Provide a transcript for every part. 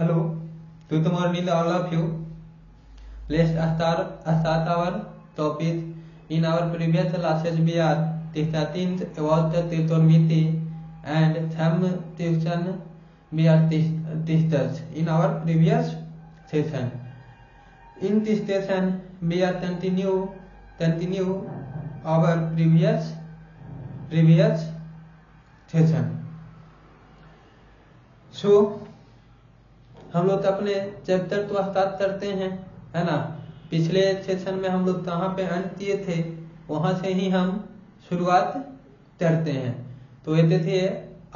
Hello, good morning all of you. Let's start our topic. In our previous classes we are discussing about the trigonometry and some tuition we are discussed in our previous session. In this session we are continue our previous session. So हम लोग अपने chapter तो start करते हैं, है ना। पिछले session में हम लोग कहाँ पे अंत किए थे, वहां से ही हम शुरुआत करते हैं। तो ये थे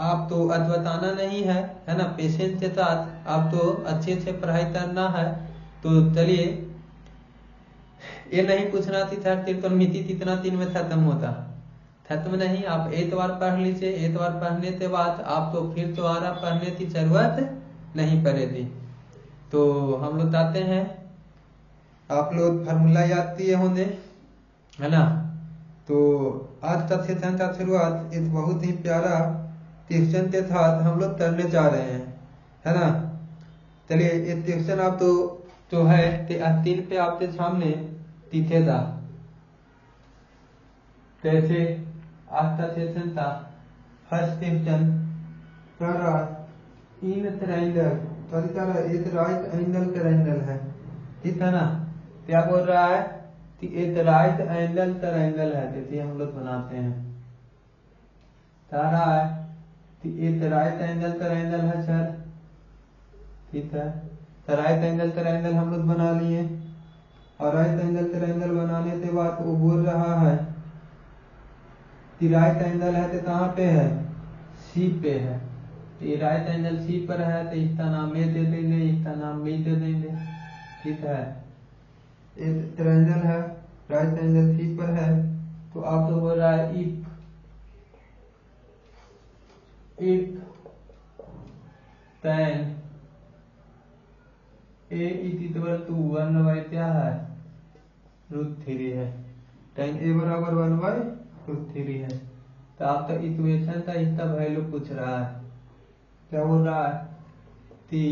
आप तो आज बताना नहीं है ना, पेशेंस के साथ आप तो अच्छे से पढ़ाई करना है। तो चलिए, ये नहीं पूछना थी सर त्रिकोणमिति कितना दिन में खत्म होता, खत्म नहीं। आप एक बार पढ़ लीजिए, एक बार पढ़ने के बाद आप तो फिर दोबारा पढ़ने की जरूरत नहीं पड़ेगी। तो हम लोग आते हैं, आप लोग फार्मूला याद किए होंगे, है ना। तो आज का सेशन का शुरुआत एक बहुत ही प्यारा क्वेश्चन के साथ हम लोग करने जा रहे हैं, है ना। चलिए, ये क्वेश्चन आप तो जो है स्क्रीन पे आपके सामने दिखेगा। कैसे आज का सेशन था, फर्स्ट क्वेश्चन कर रहा इन ट्रायंगल, एक राइट एंगल ट्रायंगल है, ठीक है ना। क्या बोल रहा है कि एक राइट एंगल ट्रायंगल है, जैसे हम लोग बनाते हैं। कह रहा है कि एक राइट एंगल ट्रायंगल है सर, ठीक है। तो राइट एंगल ट्रायंगल हम लोग बना लिए, और राइट एंगल ट्रायंगल बनाने के बाद वो बोल रहा है कि राइट एंगल है तो कहाँ पे है, सी पे है। ये राइट एंगल सी पर है तो इसका नाम ए दे देंगे, इसका नाम बी दे देंगे, ठीक है। एक ट्रायंगल है, राइट एंगल सी पर है, तो आप तो बोल रहा है इफ tan a = 1 क्या है, √3 है। tan a बराबर 1/√3 है। तो आपका इक्वेशन का इसका वैल्यू पूछ रहा है। क्या बोल रहा है कि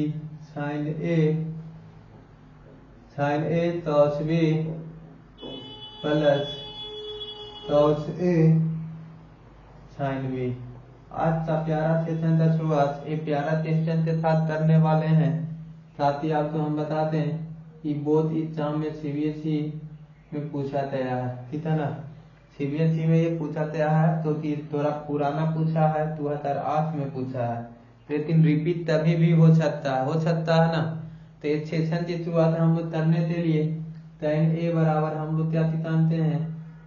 sin a cos b plus cos a sin b। आज का प्यारा सेशन का शुरुआत एक प्यारा क्वेश्चन के साथ करने वाले हैं। साथ ही आपको हम बताते हैं कि बोर्ड एग्जाम में सीबीएसई में पूछा गया है, ठीक है ना। सीबीएसई में ये पूछा गया है तो कि थोड़ा पुराना पूछा है, 2008 में पूछा है, लेकिन रिपीट तभी भी हो सकता है ना। तो इस सेशन की शुरुआत हम लोग करने के लिए tan a बराबर हम लोग क्या जानते हैं,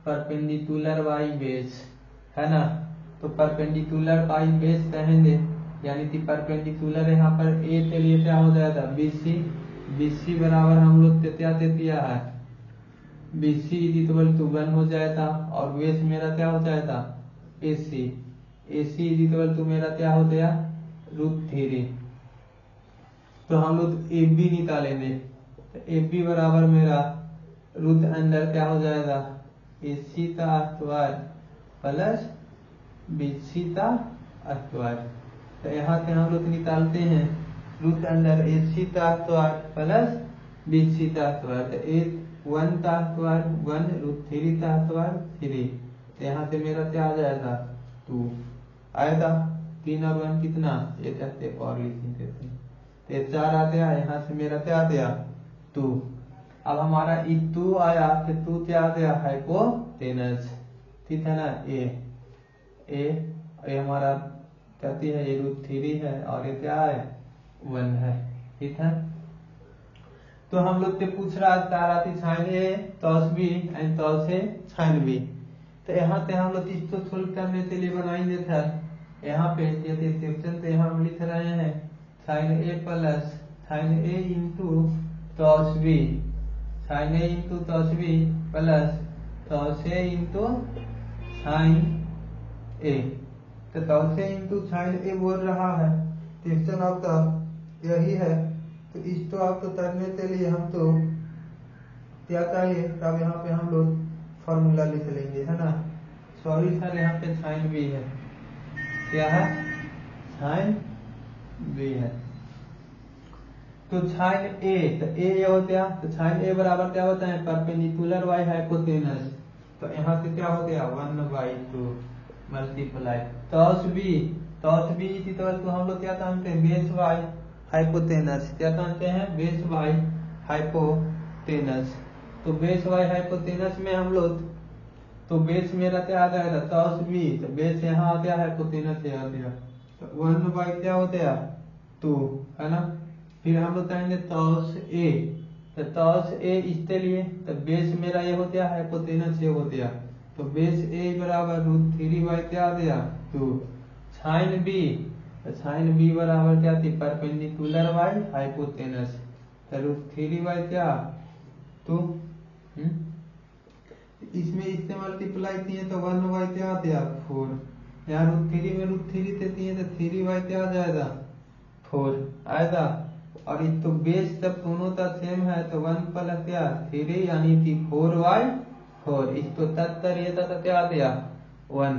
परपेंडिकुलर बाई बेस, है ना। तो परपेंडिकुलर बाई बेस कहेंगे, यानी कि परपेंडिकुलर यहाँ पर a के लिए क्या हो जाएगा, BC बराबर हम लोग क्या दे दिया है, BC = 1 हो जाएगा, और बेस मेरा क्या हो जाएगा, AC = मेरा क्या हो गया, √3। तो हम लोग AB निकालेंगे, तो AB बराबर मेरा रूट अंदर क्या हो जाएगा, AC का स्क्वायर प्लस BC का स्क्वायर। तो यहाँ से हम लोग निकालते हैं रूट अंदर AC का स्क्वायर प्लस BC का स्क्वायर। तो 1 का स्क्वायर 1, √3 का स्क्वायर 3। तो यहाँ से मेरा क्या आ जाएगा, 2 आएगा। 3 और 1 कितना, एक ऐसे और लिख देते हैं, तो 4 आ गया। यहाँ से मेरा क्या आ गया, 2। अब हमारा 2 आया तो 2 क्या आ गया, हाइपोटेनस, ठीक है ना। ए हमारा कहती है ये √3 है, और ये क्या है, 1 है, ठीक है। तो हम लोग से पूछ रहा तारा थी sin a cos b and cos a sin b। तो यहाँ से हम लोग इसको सोल्व करने के लिए बनाएंगे था, यहाँ पे यदि सेक्शन पे हम लिख रहे हैं sin a plus sin a into cos b, sin a into cos b plus cos a into sin a। तो cos a into sin a बोल रहा है, क्वेश्चन आपका यही है। तो इसको आपको करने के लिए हम तो क्या चाहिए, तब यहाँ पे हम लोग फॉर्मूला लिख लेंगे, है ना। सॉरी सर, यहाँ पे साइन भी है, क्या है, साइन भी है। तो साइन ए, तो ए ये होता है, तो साइन ए बराबर क्या होता है, परपेंडिकुलर बाई हाइपोटेनस। तो यहाँ से क्या हो गया 1/2 multiply cos b, cos b तो हम लोग क्या जानते हैं, बेस बाई हाइपोटेनस। क्या जानते हैं, बेस बाई हाइपोटेनस। तो बेस बाई हाइपोटेनस में हम लोग, तो बेस मेरा क्या आ जाएगा cos b, तो बेस यहाँ आ गया, हाइपोटेनस यहाँ आ गया, तो 1/ क्या होता है 2, है ना। फिर हम लोग कहेंगे cos a, तो cos a इसके लिए, तो बेस मेरा ये होता है, हाइपोटेनस ये होता है, तो बेस a बराबर √3 क्या आ गया 2। साइन b, तो साइन b बराबर क्या थी, परपेंडिकुलर बाई हाइपोटेनस, तो √3 क्या 2। इसमें इससे मल्टीप्लाई किए तो 1/, क्या आ गया 4। यहाँ √3 में √3 देती है, तो 3/, क्या आ जाएगा 4 आएगा। और इस तो बेस जब दोनों का सेम है, तो 1 प्लस क्या 3 यानी कि 4/4। इस तो तत्तर ये था, तो क्या आ गया 1।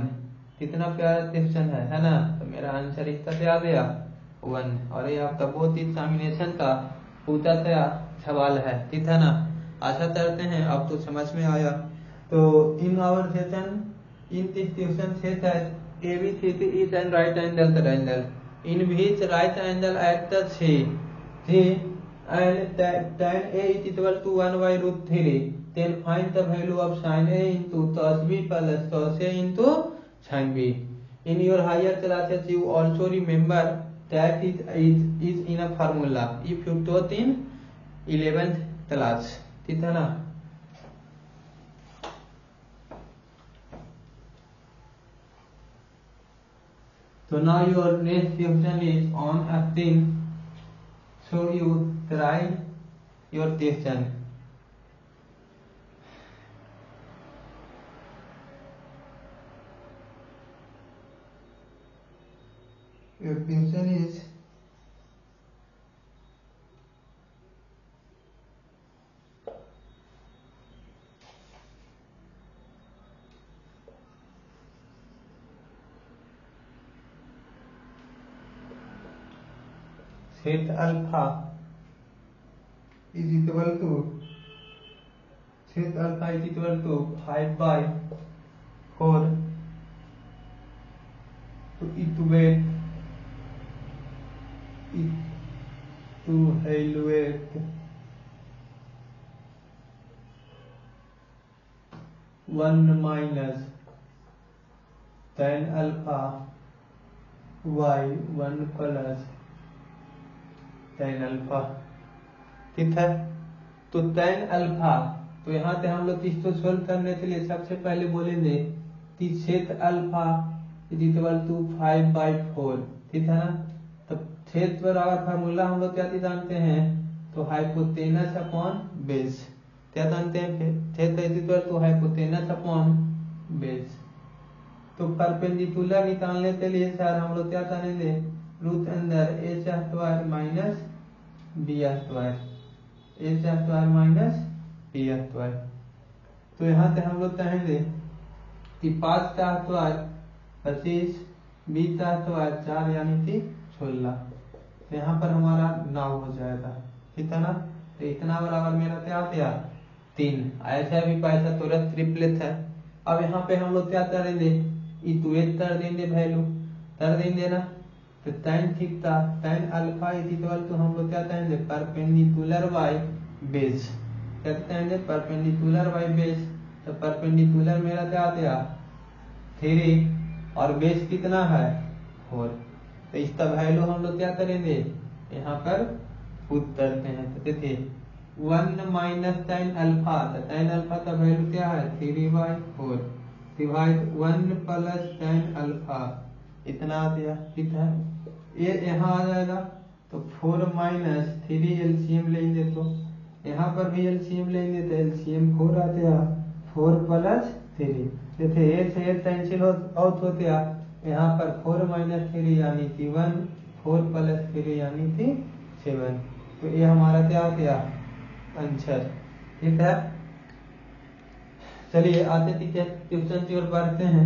कितना प्यारा क्वेश्चन है ना। तो मेरा आंसर इसका क्या आ गया 1। और ये आपका बहुत ही एग्जामिनेशन का पूछा गया सवाल है, ठीक है ना। आशा करते हैं आपको समझ में आया। तो in our session, in this question set है ABCD is an right angle triangle in which right angle at the C and tan A is equal to 1/√3, then find the value of sin A into cos B plus cos A into sin B. In your higher classes you also remember that is in a formula if you taught in 11th class, ठीक है ना। So now your next question is on a screen, so you try your question. Your question is set alpha is equal to, set alpha is equal to 5/4 to evaluate one minus tan alpha y 1 plus tan alpha, ठीक है। तो tan alpha, तो यहाँ से हम लोग इसको solve करने के लिए सबसे पहले बोलेंगे कि sec alpha is equal to 5/4, ठीक है ना। तो सेट बराबर फार्मूला हम लोग क्या जानते हैं, तो हाइपोटेनस अपॉन बेस, क्या जानते हैं, sec is equal to hypotenuse upon base. तो परपेंडिकुलर निकालने के लिए सर हम लोग क्या करेंगे, रूट अंदर a square minus b square, a square minus b square. तो यहाँ से हम लोग कहेंगे कि 5 का स्क्वायर 25, 20 का स्क्वायर 4 यानी कि 16। तो यहाँ पर हमारा 9 हो जाएगा, ठीक है ना। तो इतना बराबर मेरा क्या हो गया 3। ऐसा भी पैसा तुरंत ट्रिपलेट है। अब यहाँ पे हम लोग क्या करेंगे, इक्वेट कर देंगे, वैल्यू कर देंगे ना। तो tan theta, tan alpha is equal to हम लोग क्या कहेंगे, परपेंडिकुलर बाय बेस, क्या कहेंगे, परपेंडिकुलर बाय बेस। तो परपेंडिकुलर मेरा क्या आ गया 3 और बेस कितना है 4। तो इसका वैल्यू हम लोग क्या करेंगे, यहाँ पर पुट करते हैं। तो देखिए 1 माइनस tan अल्फा, तो tan अल्फा का वैल्यू क्या है 3/4 डिवाइड 1 प्लस tan अल्फा, इतना आ गया, ठीक है। ये यहाँ आ जाएगा, तो 4 माइनस 3 एलसीएम लेंगे, तो यहाँ पर भी एलसीएम लेंगे, तो एलसीएम 4 आ गया, 4 प्लस 3। देखिए ए से ए कैंसिल आउट हो गया, यहाँ पर 4 माइनस 3 यानी कि 1, 4 प्लस 3 यानी कि 7। तो ये हमारा क्या आ गया आंसर, ठीक है। चलिए आते क्वेश्चन की ओर बढ़ते हैं,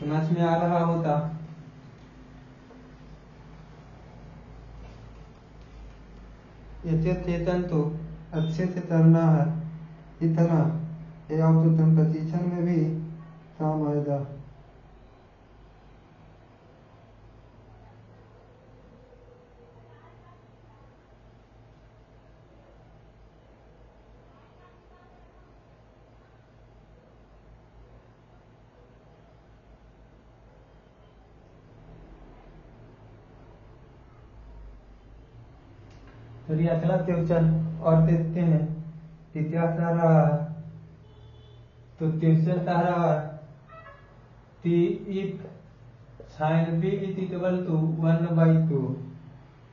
समझ में आ रहा होता। याचे चेतन तो अच्छे से करना है इतना, ये आप तो प्रशिक्षण में भी काम आएगा। चलिए अगला क्वेश्चन और देखते हैं। इतिहास आ रहा है तो क्वेश्चन आ रहा है if sin b is equal to 1/2,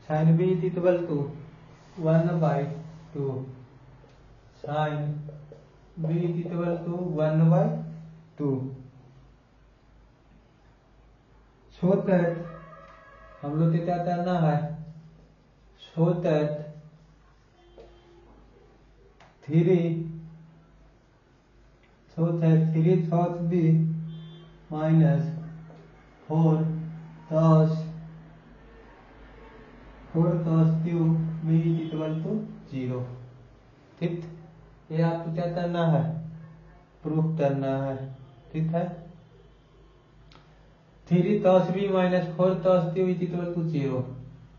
sin b is equal to 1/2, sin b is equal to 1/2, so that हम लोग को क्या करना है, so that 3 cos b minus 4 cos Q b is equal to 0। ठीक, ये आपको क्या करना है, प्रूफ करना है। ठीक है, 3 cos b minus 4 cos Q is equal to 0।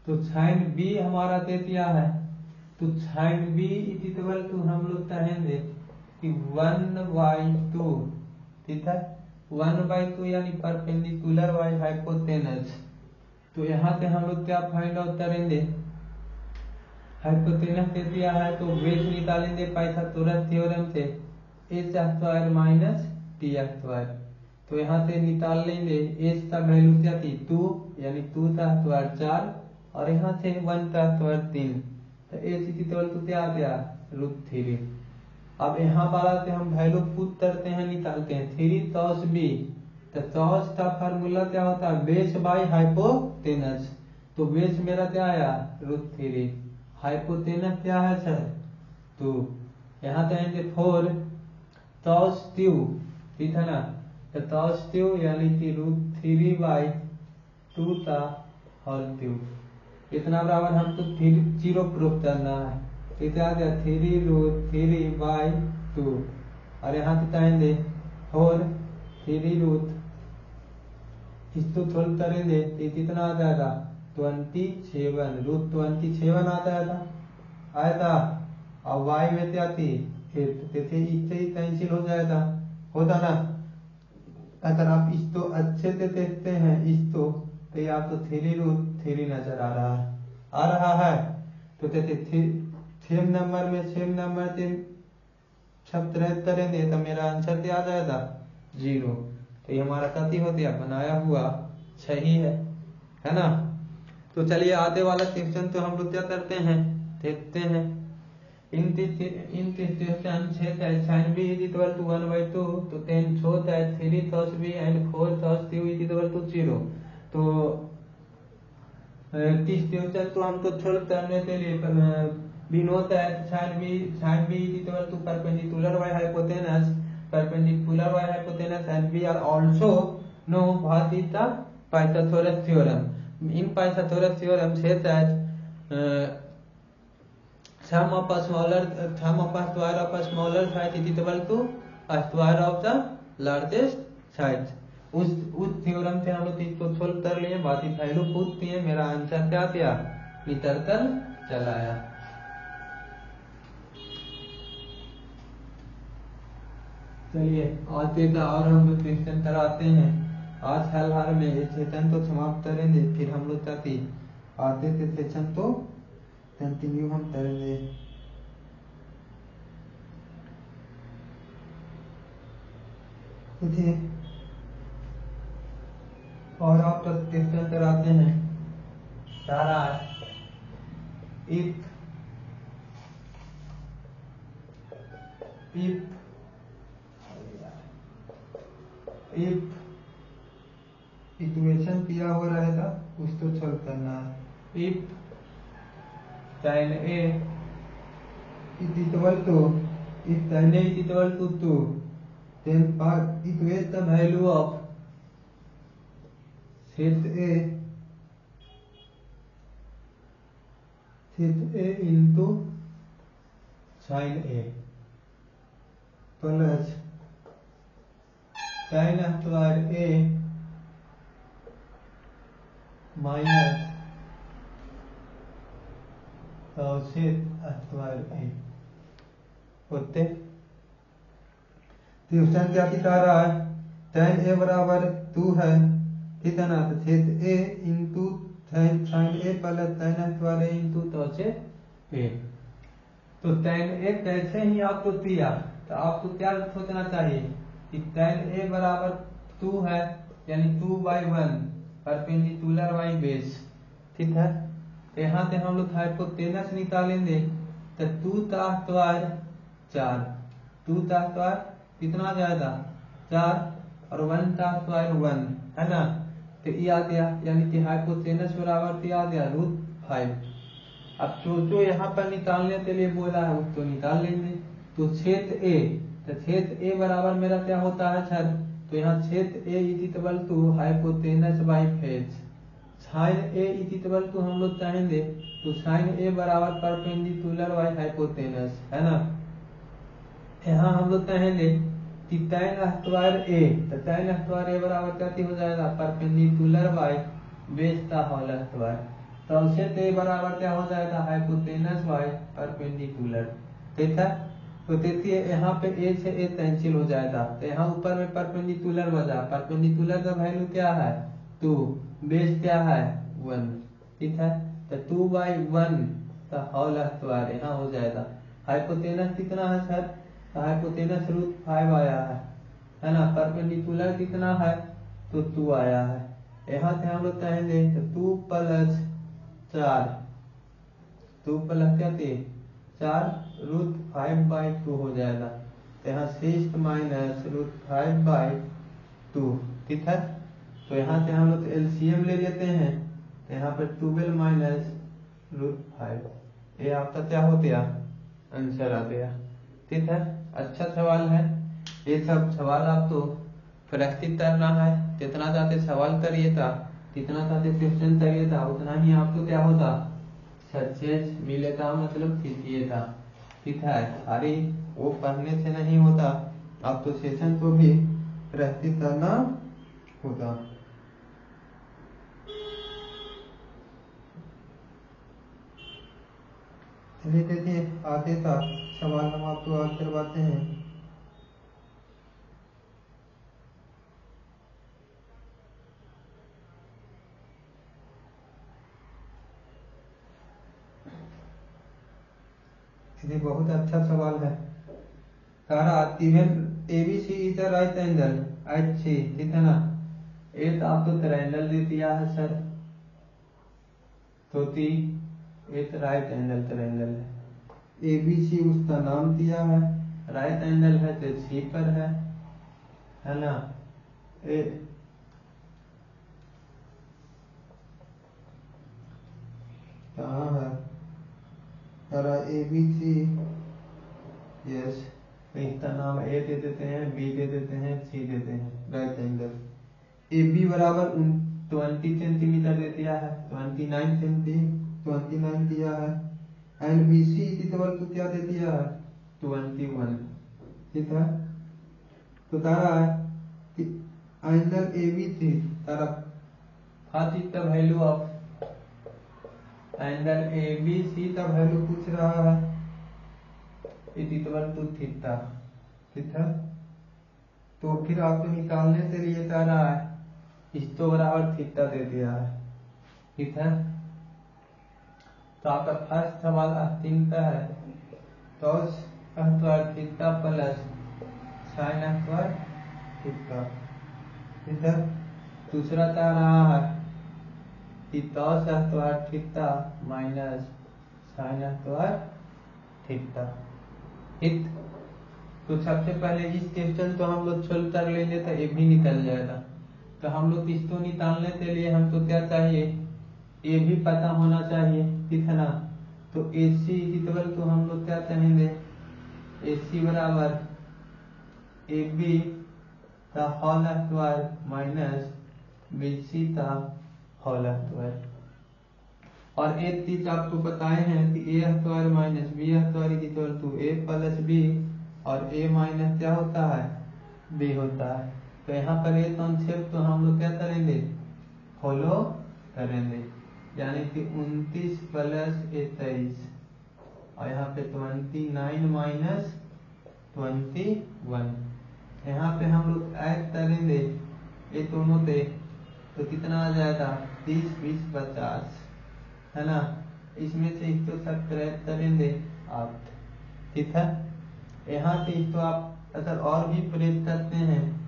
तो sin b हमारा दे दिया है, तो sin b is equal to हम लोग कहेंगे कि 1/2। ठीक है, 1/2 यानी परपेंडिकुलर बाई हाइपोटेनस। तो यहाँ से हम लोग क्या फाइंड आउट करेंगे, हाइपोटेनस दे दिया है तो बेस निकालेंगे पाइथागोरस थ्योरम से, H square minus T square. तो यहाँ से निकाल लेंगे, एच का वैल्यू क्या थी 2, यानी 2 का स्क्वायर 4 और यहाँ से 1 का स्क्वायर 3, तो एच इक्वल टू क्या आ गया √3। अब यहाँ वाला से हम वैल्यू पुट करते हैं, निकालते हैं 3 cos b, तो cos का फार्मूला क्या होता है, बेस बाई हाइपोटेनस। तो बेस मेरा क्या आया √3, हाइपोटेनस क्या है सर 2, यहाँ कहेंगे 4 cos क्यू, ठीक है ना, तो cos क्यू यानी कि √3/2 का होल क्यूब, इतना बराबर हमको 0 प्रूफ करना है। तो क्या आ गया 3√3/2 और यहाँ से कहेंगे 4 3 इसको सोल्व करेंगे तो कितना आ जाएगा 27, √27 आ जाएगा, आएगा। और y में क्या थी 8, इससे ही कैंसिल हो जाएगा, होता ना। अगर आप इसको अच्छे से देखते हैं इसको, तो ये आपको 3√3 नजर आ रहा है। तो कहते सेम नंबर से सब्ट्रैक्ट करेंगे तो मेरा आंसर क्या आ जाएगा 0। तो ये हमारा कथी हो गया, बनाया हुआ सही है ना। तो चलिए आगे वाला क्वेश्चन तो हम लोग क्या करते हैं, देखते हैं। इन question sin b is equal to 1/2, तो then show that 3 cos b and 4 cos q is equal to 0। तो इस क्वेश्चन को हमको सोल्व करने के लिए we know that sin b is equal to perpendicular by hypotenuse, and we are also know what is the Pythagoras theorem. In Pythagoras theorem says that sum of square of a smaller side is equal to a square of the largest side। उस theorem से हम लोग इसको solve कर लिए, बाकी value पूछती है, मेरा आंसर क्या दिया निकल चलाया। चलिए आते का और हम लोग क्वेश्चन कराते हैं। आज हाल में ये सेशन तो समाप्त करेंगे, फिर हम लोग चाहते आते थे सेशन तो कंटिन्यू हम करेंगे। और आप तो क्वेश्चन कराते हैं सारा इफ इक्वेशन किया हुआ रहेगा उसको सॉल्व करना है। If sin a is equal to, if sin a is equal to 2, then equate the value of set a theta a into sine a plus tan square a minus cosec square a होते। Question क्या दिखा रहा है, tan ए बराबर 2 है, ठीक है ना, तो छेद a into sine a plus tan square a into cosec a. तो tan ए कैसे ही आपको दिया तो आपको क्या सोचना चाहिए कि tan ए बराबर 2 है, यानी 2/1 परपेंडिकुलर बाई बेस, ठीक है। तो यहाँ से हम लोग हाइपोटेनस निकालेंगे तो 2 का स्क्वायर 4, 2 का स्क्वायर कितना जाएगा 4 और 1 का स्क्वायर 1 है ना, तो ये आ गया, यानी कि हाइपोटेनस बराबर आ गया √5। अब जो यहाँ पर निकालने के लिए बोला है उसको निकाल लेंगे। तो छेद ए, तो छेद ए बराबर मेरा क्या होता है सर, तो यहाँ छेद a equal to hypotenuse by base, sine a equal to हम लोग चाहेंगे तो साइन ए बराबर परपेंडिकुलर बाई हाइपोटेनस है ना। यहाँ हम लोग चाहेंगे कि tan स्क्वायर ए, तो tan स्क्वायर ए बराबर क्या हो जाएगा परपेंडिकुलर बाई बेस का होल स्क्वायर, तो उससे ए बराबर क्या हो जाएगा हाइपोटेनस बाई परपेंडिकुलर, ठीक है। तो देखिए यहाँ पे ए से ए कैंसिल हो जाएगा, तो यहाँ ऊपर में परपेंडिकुलर बचा, परपेंडिकुलर का वैल्यू क्या है 2, बेस क्या है 1, ठीक है। तो 2/1 का होल स्क्वायर यहाँ हो जाएगा। हाइपोटेनस कितना है सर, तो हाइपोटेनस √5 आया है ना, परपेंडिकुलर कितना है तो 2 आया है। यहाँ से हम लोग कहेंगे तो 2 + 4, 2 + क्या थे 4 √5/2 हो जाएगा, तो यहाँ 6 - √5/2, ठीक है। तो यहाँ से हम लोग एलसीएम ले लेते हैं, तो यहाँ पर 12 - √5, ये आपका क्या हो गया आंसर आ गया, ठीक है। अच्छा सवाल है, ये सब सवाल आपको प्रैक्टिस करना है, जितना चाहते सवाल करिए था, जितना चाहते क्वेश्चन करिए था, उतना ही आपको क्या होता सक्सेस मिलेगा, मतलब सीखिए था, ठीक है। अरे वो पढ़ने से नहीं होता, आपको सेशन को भी प्रैक्टिस करना होगा। चलिए देखिए आगे का सवाल हम आपको आज करवाते हैं। ये बहुत अच्छा सवाल है। ABC is a right angle अच्छी, ठीक है ना। एक आपको ट्रायंगल दे दिया है सर, तो एक राइट एंगल ट्रायंगल है, ABC उसका नाम दिया है, राइट एंगल है तो सी पर है ना। कहाँ है ABC, यस, इसका नाम ए दे देते हैं, बी दे देते हैं, सी देते हैं, राइट एंगल। AB बराबर 20 सेंटीमीटर दे दिया है, 29 दिया है, एंड BC इक्वल टू क्या दे दिया है 21, ठीक है। तो तारा है कि एंगल ABC तारा फास्ट का वैल्यू ऑफ एंगल ABC का वैल्यू पूछ रहा है इक्वल टू थीटा, ठीक है। तो फिर आपको निकालने के लिए कह रहा है इसको बराबर थीटा दे दिया है, ठीक है। तो आपका फर्स्ट सवाल अंतिम का है, cos square theta plus sine square theta, ठीक है। दूसरा कह रहा है कि cos square theta minus sine square theta, ठीक। तो सबसे पहले इस क्वेश्चन को हम लोग सोल्व कर लेंगे तो ये भी निकल जाएगा। तो हम लोग इसको निकालने के लिए हमको क्या चाहिए, ये भी पता होना चाहिए, ठीक है ना। तो AC इक्वल तो हम लोग क्या कहेंगे, AC बराबर AB का होल स्क्वायर माइनस BC का होल स्क्वायर। और एक चीज आपको बताए हैं कि A square minus B square is equal to A plus B, और ए माइनस क्या होता है, बी होता है। तो यहाँ पर ये कॉन्सेप्ट तो हम लोग क्या करेंगे, फॉलो करेंगे, यानी कि 29 प्लस 23 और यहाँ पे 29 माइनस 21, यहाँ पे हम लोग ऐड करेंगे ये दोनों पे, तो कितना आ जाएगा 30 20 50, है ना। इसमें से इसको सब्ट्रैक्ट करेंगे आप, ठीक है। यहाँ से इसको आप अगर और भी प्रयोग करते हैं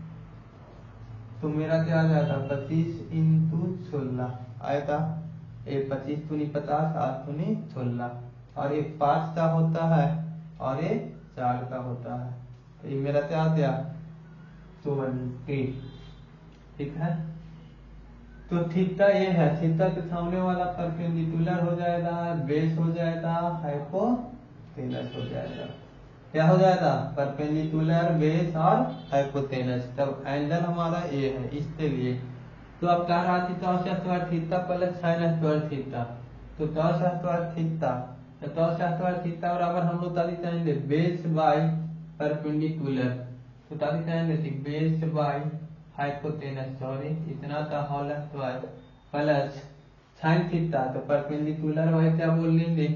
तो मेरा क्या आ जाएगा 25 × 16 आएगा, ये 25 दूनी 50 8 दूनी 16, और ये 5 का होता है और ये 4 का होता है, तो ये मेरा क्या आ गया 20, ठीक है। तो थीटा ये है, थीटा के सामने वाला परपेंडिकुलर हो जाएगा, बेस हो जाएगा, हाइपोटेनस हो जाएगा। क्या हो जाएगा, परपेंडिकुलर, बेस और हाइपोटेनस। तब एंगल हमारा ए है, इसके लिए तो अब कह रहा थी cos square theta plus sin square theta, तो cos स्क्वायर थीटा, तो cos स्क्वायर थीटा बराबर हम लोग ताली कहेंगे बेस बाय परपेंडिकुलर, तो ताली कहेंगे बेस बाय हाइपोटेनस, सॉरी इतना था whole square, plus sine theta, तो परपेंडिकुलर बाय क्या बोल लेंगे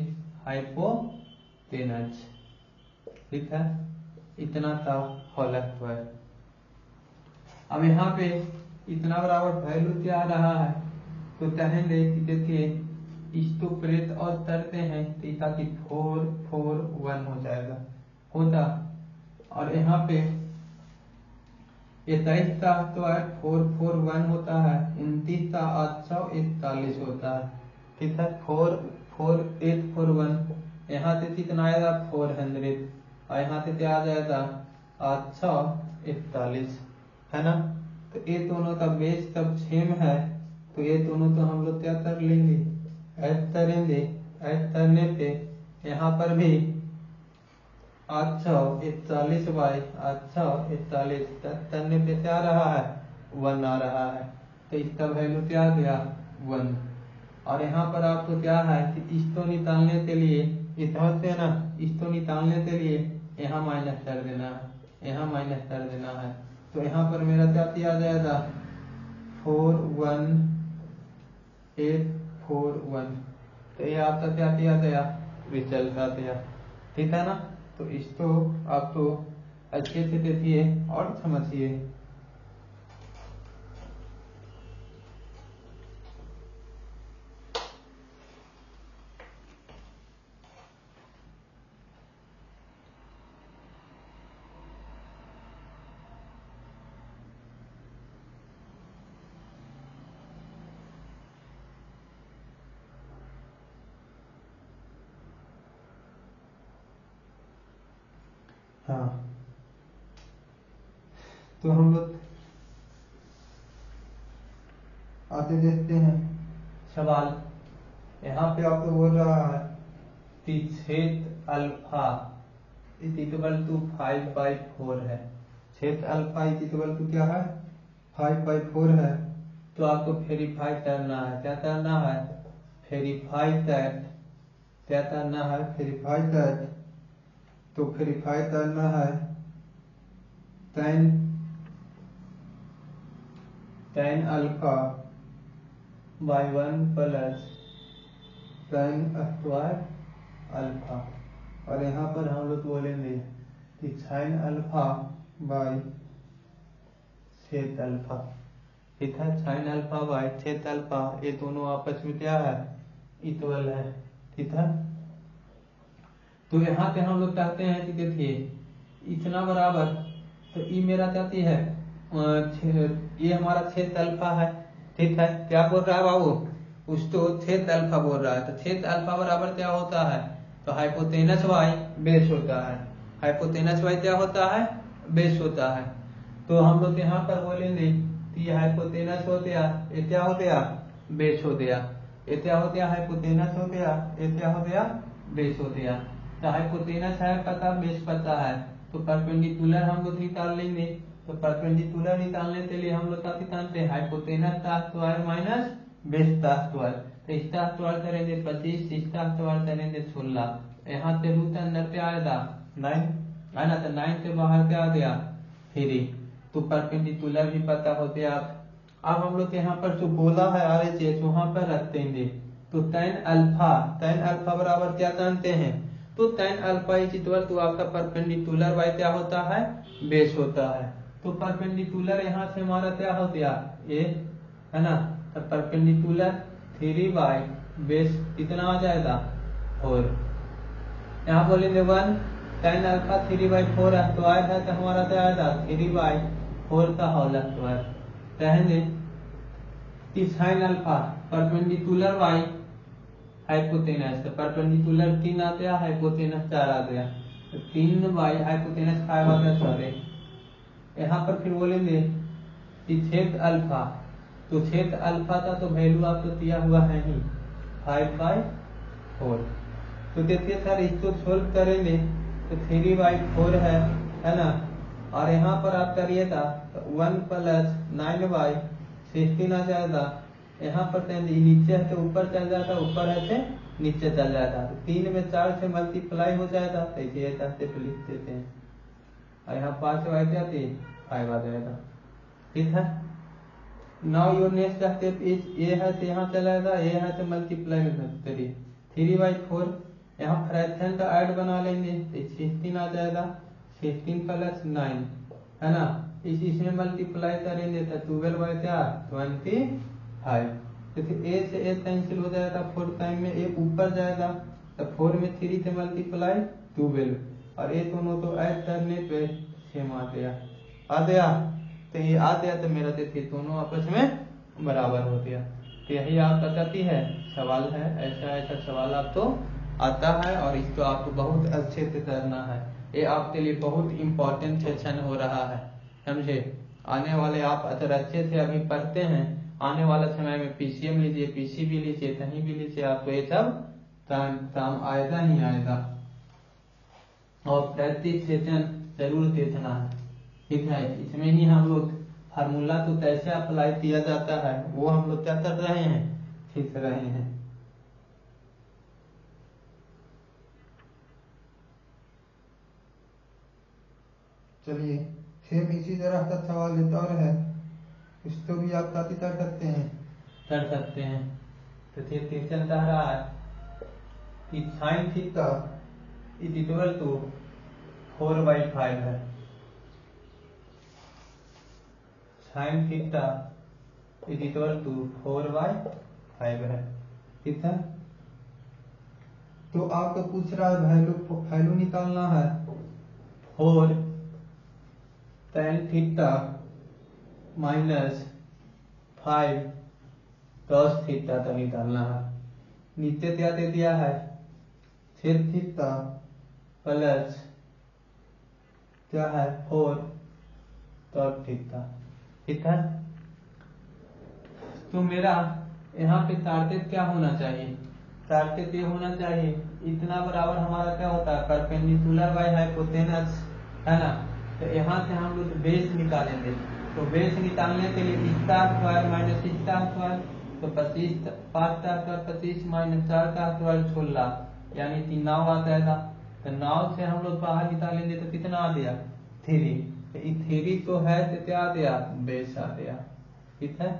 हाइपोटेनस, ठीक है। इतना था होल स्क्वायर। अब यहाँ पे इतना बराबर वैल्यू क्या आ रहा है, तो कहेंगे कि देखिए इसको प्रेत और करते हैं थीटा की 4 4 1 हो जाएगा होता, और यहाँ पे 23 का स्क्वायर 4 4 1 होता है, 29 का 841 होता है, ठीक है। 4 4 8 4 1, यहाँ से कितना आएगा 400, और यहाँ से क्या आ जाएगा 841, है ना। तो ये दोनों का बेस तब सेम है, तो ये दोनों तो हम लोग क्या कर लेंगे, ऐड करेंगे। ऐड करने पे यहाँ पर भी 841 बाई 841 करने पे क्या आ रहा है 1 आ रहा है, तो इसका वैल्यू क्या आ गया 1। और यहाँ पर आपको क्या है कि इसको निकालने के लिए इधर से ना, इसको निकालने के लिए यहाँ माइनस कर देना है, यहाँ माइनस कर देना है, तो यहाँ पर मेरा क्या आ जाएगा 41841, तो ये आपका क्या किया गया रिजल्ट आ गया, ठीक है ना। तो इसको आप तो अच्छे से देखिए और समझिए। हाँ, तो हम लोग आते देखते हैं सवाल। यहाँ पे आपको बोल रहा है कि छेद अल्फा इक्वल टू 5/4 है, छेद अल्फा इक्वल टू क्या है 5/4 है, तो आपको वेरीफाई करना है, क्या करना है वेरीफाई दैट, क्या करना है वेरीफाई दैट, तो वेरीफाई करना है tan alpha by 1 plus tan square alpha, और यहाँ पर हम लोग बोलेंगे कि sin अल्फा बाई छेद अल्फा, ठीक है। sin अल्फा बाई छेद अल्फा, ये दोनों आपस में क्या है इक्वल है, ठीक है। तो यहाँ पे हम लोग कहते हैं कि देखिए इतना बराबर, तो ये मेरा चाहती है ये हमारा छेद अल्फा है, ठीक है। क्या बोल रहा है बाबू, उसको छेद अल्फा बोल रहा है, तो छेद अल्फा बराबर क्या होता है, तो हाइपोटेनस बाई बेस होता है, हाइपोटेनस बाई क्या होता है बेस होता है। तो हम लोग यहाँ पर बोलेंगे कि हाइपोटेनस हो गया, ये क्या हो गया बेस हो गया, ये क्या हो गया हाइपोटेनस हो गया, ये क्या हो गया बेस हो गया। तो हाइपोटेनस है पता, बेस पता है, तो परपेंडिकुलर हम लोग निकाल लेंगे। तो परपेंडिकुलर निकालने के लिए हम लोग क्या निकालते हैं हाइपोटेनस का स्क्वायर माइनस बेस का स्क्वायर, तो इसका स्क्वायर करेंगे 25, इसका स्क्वायर करेंगे 16। यहाँ से रूट अंदर पे आएगा 9 है ना, तो 9 से बाहर क्या आ गया 3। तो परपेंडिकुलर भी पता होते आप। अब हम लोग यहाँ पर जो बोला है RHS वहां पर रख देंगे। तो tan अल्फा बराबर क्या जानते हैं, तो tan alpha is equal to आपका परपेंडिकुलर बाय क्या होता है, बेस होता है। तो परपेंडिकुलर यहाँ से हमारा क्या हो गया ए है ना, तो परपेंडिकुलर 3 बाय बेस कितना आ जाएगा 4। यहाँ बोलेंगे 1 tan अल्फा 3/4 है, तो आया है तो हमारा क्या आएगा 3/4 का होल स्क्वायर। कहेंगे कि sin alpha perpendicular by hypotenuse, तो परपेंडिकुलर 3 आ गया, हाइपोटेनस 4 आ गया, तो 3 बाई हाइपोटेनस 5 आ गया, सॉरी। यहाँ पर फिर बोलेंगे कि छेद अल्फा, तो छेद अल्फा का तो वैल्यू आपको दिया हुआ है ही 5/4। तो देखिए सर इसको सोल्व करेंगे तो 3/4 है ना, और यहाँ पर आप करिएगा तो 1 + 9/16 आ जाएगा। यहाँ पर नीचे है तो ऊपर चल जाता, ऊपर है तो नीचे चल जाता, तो 3 में 4 से मल्टीप्लाई हो जाएगा, तो इसे ऐसा से लिख देते हैं। और यहाँ 5/3 5 आ जाएगा, ठीक है। Now your next step is a है तो यहाँ चलाएगा, ए है तो मल्टीप्लाई में 3/4। यहाँ फ्रैक्शन का ऐड बना लेंगे तो 16 आ जाएगा, 16 + 9 है ना, इसमें मल्टीप्लाई करेंगे तो 12/4 25। तो फिर ए से ए कैंसिल हो जाएगा, 4 टाइम में ए ऊपर जाएगा, तो 4 में 3 से मल्टीप्लाई 12, और ए दोनों तो ऐड करने पे सेम आ गया, तो ये आ गया, तो मेरा देखिए दोनों आपस में बराबर हो गया। तो यही आपका गति है सवाल है, ऐसा सवाल आपको आता है, और इसको आपको बहुत अच्छे से करना है। ये आपके लिए बहुत इम्पोर्टेंट सेशन हो रहा है, समझे। आने वाले आप अगर अच्छे से अभी पढ़ते हैं, आने वाले समय में PCM लीजिए, PCB लीजिए, कहीं भी लीजिए, आपको ये सब काम आएगा ही आएगा। और प्रैक्टिस सेशन जरूर देखना है, ठीक है। इसमें ही हम लोग फार्मूला तो कैसे अप्लाई किया जाता है वो हम लोग क्या कर रहे हैं, सीख रहे हैं। चलिए सेम इसी तरह का सवाल एक और है, इसको भी आप काफी कर सकते हैं। तो फिर चलता रहा है कि sin theta is equal to 4/5 है, sin theta is equal to 4/5 है, ठीक है। तो आपको पूछ रहा है वैल्यू निकालना है 4 tan theta minus 5 cos theta का निकालना है। नीचे क्या दे दिया है, छेद थीटा प्लस क्या है 4 cos थीटा, ठीक है। तो मेरा यहाँ पे टारगेट क्या होना चाहिए, टारगेट ये होना चाहिए इतना बराबर हमारा क्या होता है परपेंडिकुलर बाय हाइपोटेनस, है ना। तो यहाँ से हम लोग बेस निकालेंगे, तो बेस निकालने के लिए इसका स्क्वायर माइनस इसका स्क्वायर, तो 25 5 का स्क्वायर 25 माइनस 4 का स्क्वायर 16, यानी कि 9 आ जाएगा। तो 9 से हम लोग बाहर निकालेंगे तो कितना आ गया 3, तो 3 तो है तो क्या आ गया बेस आ गया, ठीक है,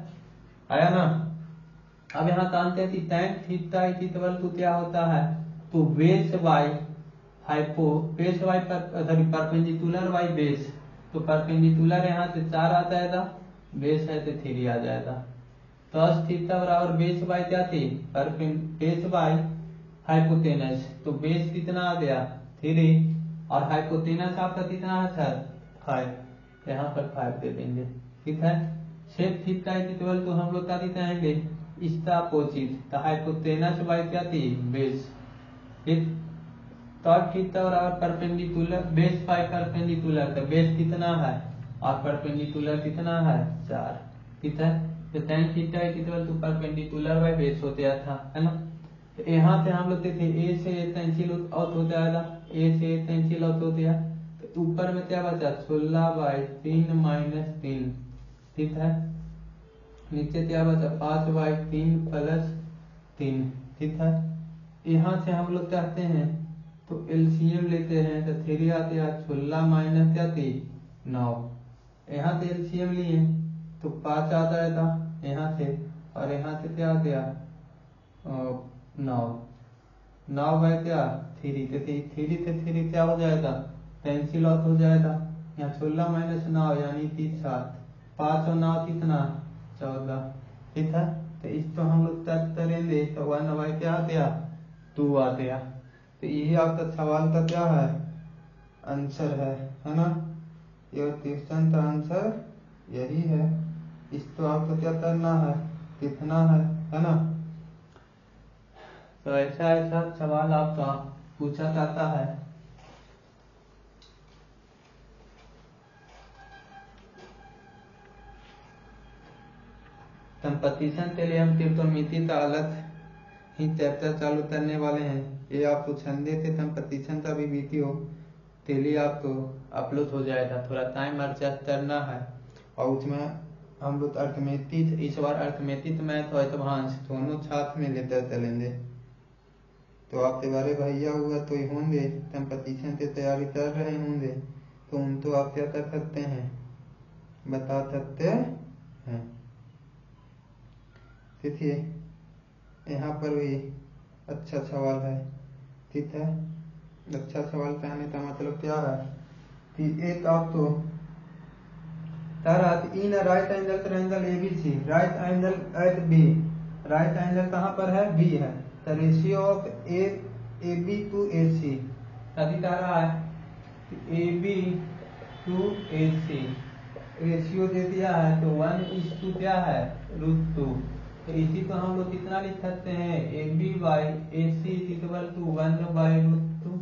आया ना। अब यहाँ जानते हैं कि tan theta is equal to क्या होता है, तो base by perpendicular by base, तो परपेंडिकुलर यहाँ से 4 आ जाएगा, बेस है तो 3 आ जाएगा। cos थीटा बराबर बेस बाय क्या थी, बेस बाय हाइपोटेनस, तो बेस कितना आ गया 3, और हाइपोटेनस आपका कितना है सर 5, यहाँ पर 5 दे देंगे, ठीक है। Sec theta is equal to हम लोग क्या दिखाएंगे इसका अपोजिट, तो हाइपोटेनस बाय क्या थी बेस, ठीक। cos थीटा बराबर परपेंडिकुलर बेस बाय परपेंडिकुलर, तो बेस कितना है और परपेंडिकुलर कितना है 4, ठीक है। तो tan theta is equal to perpendicular by base हो गया था, है ना। तो यहाँ से हम लोग देखे ए से कैंसिल आउट हो जाएगा, ए से कैंसिल आउट हो गया, तो ऊपर में क्या बचा 16/3 माइनस 3, ठीक है। नीचे क्या बचा 5/3 प्लस 3, ठीक है। यहाँ से हम लोग चाहते हैं तो एलसीएम लेते हैं, तो 3 आते हैं 16 माइनस क्या थी 9। यहाँ से एलसीएम लिए तो 5 आ जाएगा यहाँ से, और यहाँ से क्या आ गया 9 बाय क्या 3, तो 3 से 3 क्या हो जाएगा कैंसिल आउट हो जाएगा। यहाँ 16 माइनस 9 यानी कि 7, 5 और 9 कितना 14, ठीक है। तो इसको हम लोग टच करेंगे तो 1 बाय क्या आ गया 2 आ गया। तो यही आपका सवाल का क्या है आंसर है ना। ये क्वेश्चन का आंसर यही है। इसको आपको क्या करना है कितना है ना। तो ऐसा ऐसा सवाल आपका पूछा जाता है। कंपटीशन के लिए हम त्रिकोणमिति का अलग ही चैप्टर चालू करने वाले हैं। ये आपको छंदे थे कंपटीशन का भी वीडियो के लिए आपको अपलोड हो जाएगा, थोड़ा टाइम एडजस्ट करना है। और उसमें हम लोग अर्थमेटिक, इस बार अर्थमेटिक मैथ और एडवांस दोनों साथ में लेकर चलेंगे। तो आपके बारे भैया हुआ तो होंगे कंपटीशन की तैयारी कर रहे होंगे, तो उन तो आप क्या कर सकते हैं बता सकते हैं। देखिए यहाँ पर भी अच्छा सवाल है, ठीक है। अच्छा सवाल कहने का मतलब क्या है कि एक आपको in right angle triangle ABC, right angle at B, right angle कहाँ पर है बी है, तो ratio of A B to A C कभी कह रहा है A B to A C ratio दे दिया है तो 1:2 क्या है √2। तो इसी को हम लोग कितना लिख सकते हैं A B by A C equal to 1/√2,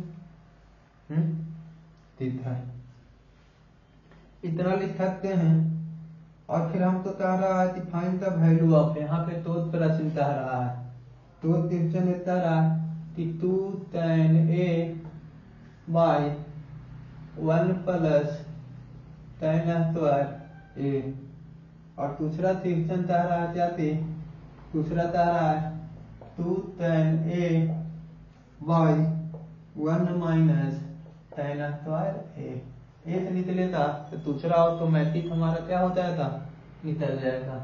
ठीक है इतना लिख सकते हैं। और फिर हमको कह रहा है कि फाइंड द वैल्यू ऑफ, यहाँ पे तो प्रश्न कह रहा है तो क्वेश्चन कह रहा है कि 2 tan a by 1 plus tan square a। और दूसरा क्वेश्चन कह रहा है क्या थी, दूसरा कह रहा है 2 tan a by 1 minus tan square a। एक निकलेगा तो दूसरा ऑटोमेटिक हमारा क्या हो जाएगा निकल जाएगा।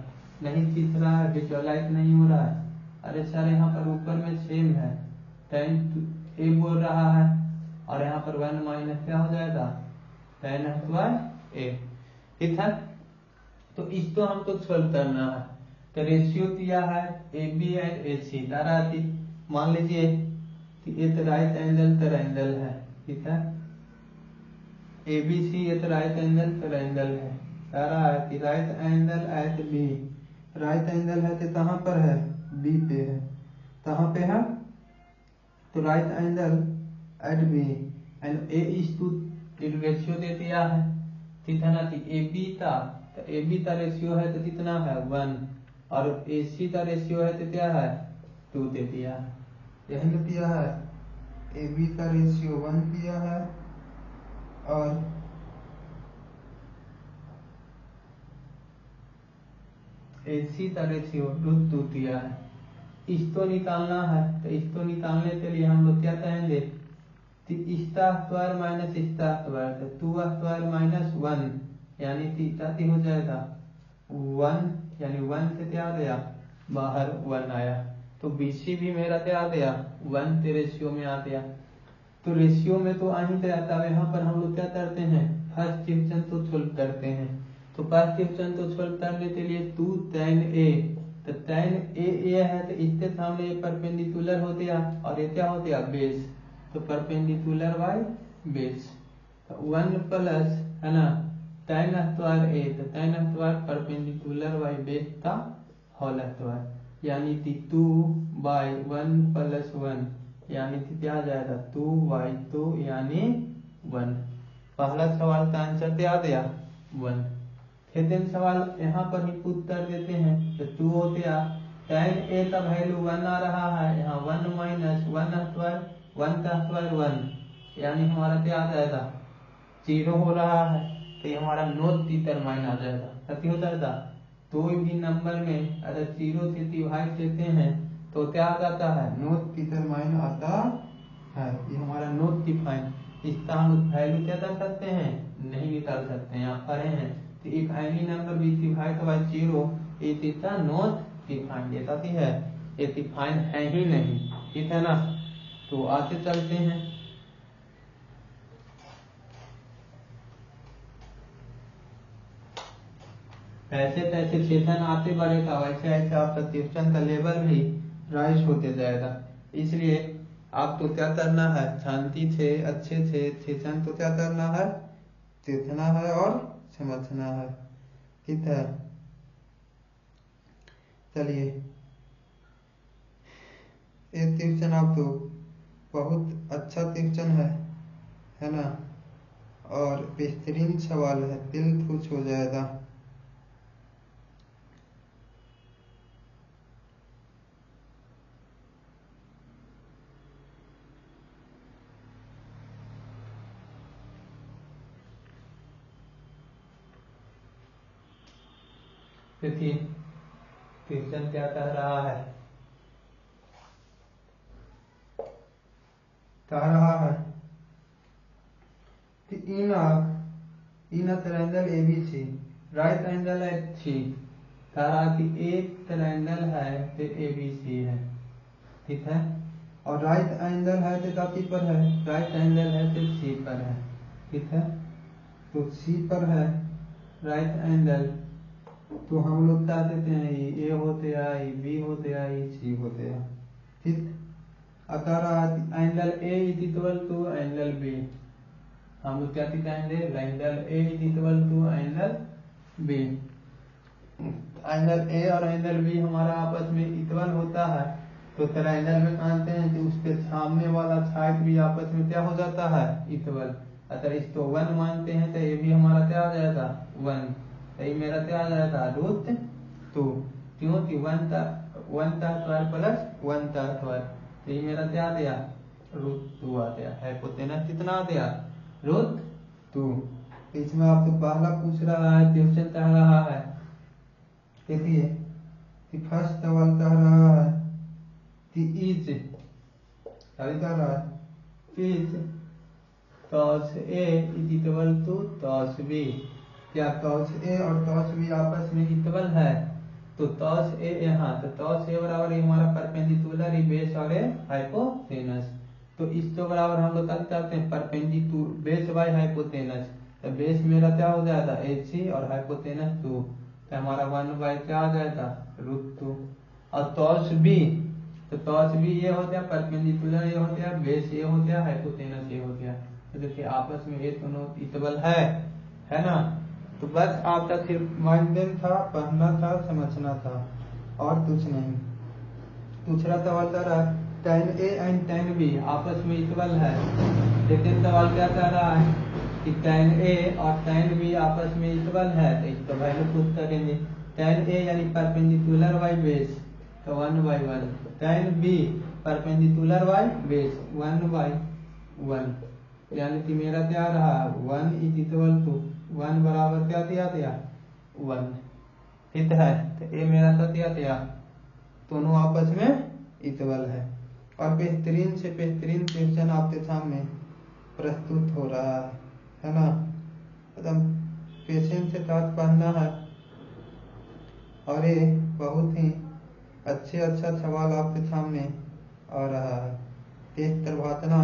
नहीं तीसरा विजुअलाइज नहीं हो रहा है। अरे सर यहाँ पर ऊपर में सेम है, tan a बोल रहा है और यहाँ पर 1 माइनस क्या हो जाएगा tan स्क्वायर a, ठीक है। तो इसको हमको सोल्व करना है। तो रेशियो दिया है ए बी एंड ए सी, मान लीजिए कि एक राइट एंगल ट्रायंगल है, ठीक है। ए बी सी एक राइट एंगल ट्रायंगल है, कह रहा है कि right angle at B, right angle है तो कहाँ पर है बी पे है, कहाँ पे है तो right angle at B and ए:2 रेशियो दे दिया है, ठीक है ना। ए बी का तो ए बी का रेशियो है तो कितना है 1 और ए सी का रेशियो है तो क्या है 2 दे दिया है। यही दिया है ए बी का रेशियो 1 दिया है और AC का रेशियो √2 दिया है। इसको निकालना है तो इसको निकालने के लिए हम लोग क्या कहेंगे कि इसका स्क्वायर माइनस इसका स्क्वायर, तो 2 स्क्वायर माइनस 1 यानी कि हो जाएगा 1, यानी 1 से क्या आ गया बाहर 1 आया, तो BC भी मेरा क्या आ गया 1 के रेशियो में आ गया। तो रेशियो में तो आ ही गया था। यहाँ पर हम लोग क्या करते हैं फर्स्ट क्वेश्चन तो सोल्व करते हैं। तो फर्स्ट क्वेश्चन तो सोल्व करने के लिए 2 tan a, तो tan a है तो इसके सामने ये परपेंडिकुलर हो गया और ये क्या हो गया बेस, तो परपेंडिकुलर बाय बेस, तो 1 प्लस है ना tan स्क्वायर a, तो tan square perpendicular by base का होल स्क्वायर यानी कि 2/1 प्लस 1 यानी कि क्या आ जाएगा 2/2 यानी 1। पहला सवाल का आंसर क्या आ गया 1। सेकेंड सवाल यहाँ पर ही पुट कर देते हैं तो 2 हो गया, tan a का वैल्यू 1 आ रहा है, यहाँ 1 माइनस 1 स्क्वायर 1 का स्क्वायर 1 यानी हमारा क्या आ जाएगा 0 हो रहा है, तो ये हमारा नॉट डिटरमाइन आ जाएगा। कति हो जाएगा कोई भी नंबर में अगर 0 से डिवाइड देते हैं तो क्या आ जाता है, नोट डिटरमाइन आता है। ये हमारा नोट डिफाइन, इसका हम वैल्यू क्या कर सकते हैं, नहीं निकाल सकते हैं, यहाँ पढ़े हैं। तो if any number which divide by 0 it is not defined, ये साथी है, ये डिफाइन है ही नहीं, ठीक है ना। तो आगे चलते हैं। ऐसे तैसे चेतन आते बढ़ेगा, वैसे ऐसे आपका ट्यूशन का लेवल भी राइज होते जाएगा। इसलिए आपको क्या करना है, शांति से अच्छे से चेतन तो क्या करना है, सीखना है और समझना है, ठीक है। चलिए, ये ट्यूशन आप तो बहुत अच्छा ट्यूशन है ना, और बेहतरीन सवाल है, दिल खुश हो जाएगा। देखिए क्वेश्चन क्या कह रहा है, कि in a triangle ABC right angle at 3, कह रहा कि एक ट्रायंगल है तो ABC है, ठीक है, और राइट एंगल है तो काफी पर है, राइट एंगल है तो C पर है, ठीक है। तो C पर है राइट एंगल, तो हम लोग क्या देते हैं, A होते आई, B होते आई, C होते हैं, ठीक। अगर angle A is equal to angle B, हम लोग क्या दिखाएंगे, angle A is equal to angle B। Angle A और एंगल B हमारा आपस में इक्वल होता है, तो ट्रायंगल में मानते हैं कि उसके सामने वाला साइड भी आपस में क्या हो जाता है, इक्वल। अगर इसको 1 मानते हैं तो ये भी हमारा क्या आ जाएगा, 1, तो ये मेरा क्या आ जाएगा, √2, क्योंकि 1 था स्क्वायर प्लस 1 था स्क्वायर, तो ये मेरा क्या आ गया, √2 आ गया। हाइपोटेनस कितना आ गया, √2। इसमें आपको पहला पूछ रहा है, क्वेश्चन कह रहा है, देखिए कि फर्स्ट सवाल कह रहा है कि is cos A is equal to cos B, क्या cos A और cos B आपस में इक्वल है, तो cos A यहाँ, तो cos A बराबर हमारा परपेंडिकुलर बेस और हाइपोटेनस, तो इसको बराबर हम लोग क्या करते हैं, परपेंडिकुलर बेस बाय हाइपोटेनस, तो बेस मेरा क्या हो जाएगा AC और हाइपोटेनस 2, तो हमारा 1 बाय क्या आ जाएगा, √2। और cos B, तो cos B ये हो गया, परपेंडिकुलर ये हो गया, बेस ये हो गया, हाइपोटेनस ये हो गया, तो देखिए आपस में ये दोनों इक्वल है ना। तो बस आपका सिर्फ माइंड था, पढ़ना था, समझना था, और कुछ नहीं। दूसरा सवाल कर रहा है tan A and tan B आपस में इक्वल है, लेकिन सवाल क्या कह रहा है कि tan A और tan B आपस में इक्वल है, तो इसका वैल्यू पुट करेंगे। tan A यानी परपेंडिकुलर बाय बेस, तो 1/1, tan B perpendicular by base 1/1, यानी कि मेरा क्या रहा, 1 इज इक्वल टू 1 बराबर क्या दिया गया, 1, ठीक है। तो ये मेरा क्या दिया गया, दोनों आपस में इक्वल है, और बेहतरीन से बेहतरीन क्वेश्चन आपके सामने प्रस्तुत हो रहा है ना। एकदम पेशेंस के साथ पढ़ना है, और ये बहुत ही अच्छा सवाल आपके सामने आ रहा है, तेज तरवातना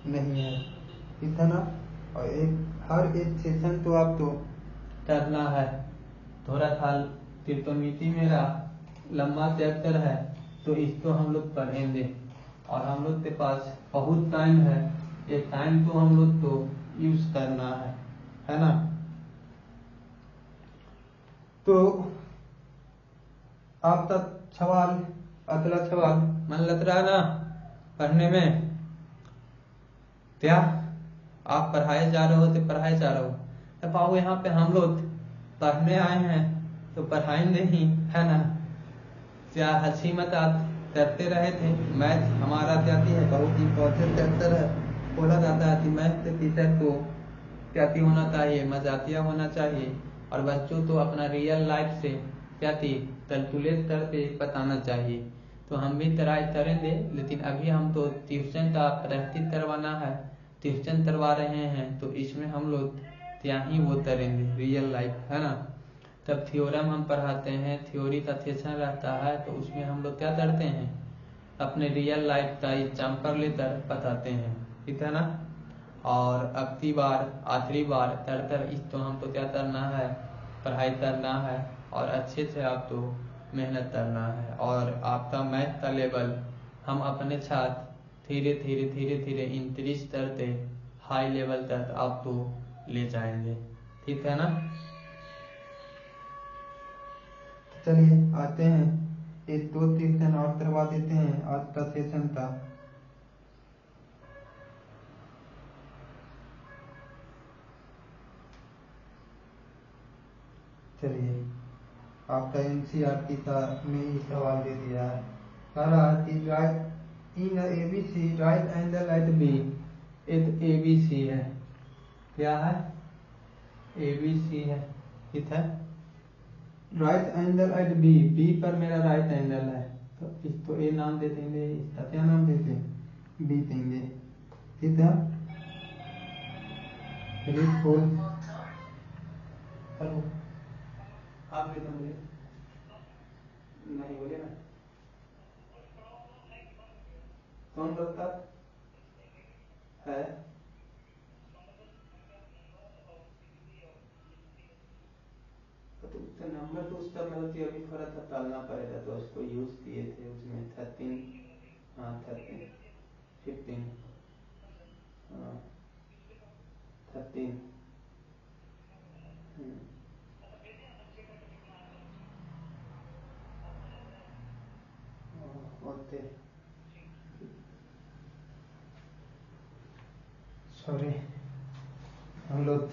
नहीं है, ठीक है ना। और हर एक सेशन तो आपको करना है, थोड़ा सा त्रिकोणमिति मेरा लंबा चैप्टर है, तो इसको हम लोग पढ़ेंगे, और हम लोग के पास बहुत टाइम है, ये टाइम को हम लोग को यूज करना है ना। तो आपका सवाल, अगला सवाल मन लग रहा ना पढ़ने में, क्या आप पढ़ाए जा रहे हो तो पढ़ाए जा रहे हो, अब आओ यहाँ पे हम लोग पढ़ने आए हैं तो पढ़ाएंगे ही, है ना। क्या हंसी मजाक करते रहे थे, मैथ हमारा जाती है बहुत इम्पोर्टेंट चैप्टर है, बोला जाता है कि मैथ के टीचर को क्या होना चाहिए, मजाकिया होना चाहिए, और बच्चों को अपना रियल लाइफ से क्या कैलकुलेट करके बताना चाहिए। तो हम भी तरेंगे, लेकिन अभी हम तो ट्यूशन का प्रैक्टिस करवाना है, ट्यूशन करवा रहे हैं, तो इसमें हम लोग क्या ही वो तरेंगे रियल लाइफ, है ना। तब थ्योरम हम पढ़ाते हैं, थ्योरी का सेशन रहता है, तो उसमें हम लोग क्या करते हैं, अपने रियल लाइफ का एग्जाम्पल लेकर बताते हैं, ठीक है ना। और अब की बार आखिरी बार तर इस तो हमको क्या करना है, पढ़ाई करना है और अच्छे से आपको मेहनत करना है, और आपका मैथ का लेवल हम अपने साथ धीरे धीरे इंक्रीज करते हाई लेवल तक आपको ले जाएंगे, ठीक है ना। चलिए आते हैं, एक 2 सेशन और करवा देते हैं, आज का सेशन था। चलिए आपका एनसीईआरटी का में ही सवाल दे दिया है, कह रहा है कि right in ABC right angle at B, एक एबीसी है, क्या है, एबीसी है, ठीक है। Right angle at B, B पर मेरा राइट एंगल है, तो इसको ए नाम दे देंगे, इसका क्या नाम देते हैं, बी देंगे, ठीक है। हेलो, आप भी तो बोले नहीं, बोले ना कौन लगता है, तो उसका नंबर तो उसका गलती अभी थोड़ा सा टालना पड़ेगा, तो उसको यूज किए थे उसमें 13, हाँ 13 15, हाँ 13, ओके, सॉरी हम लोग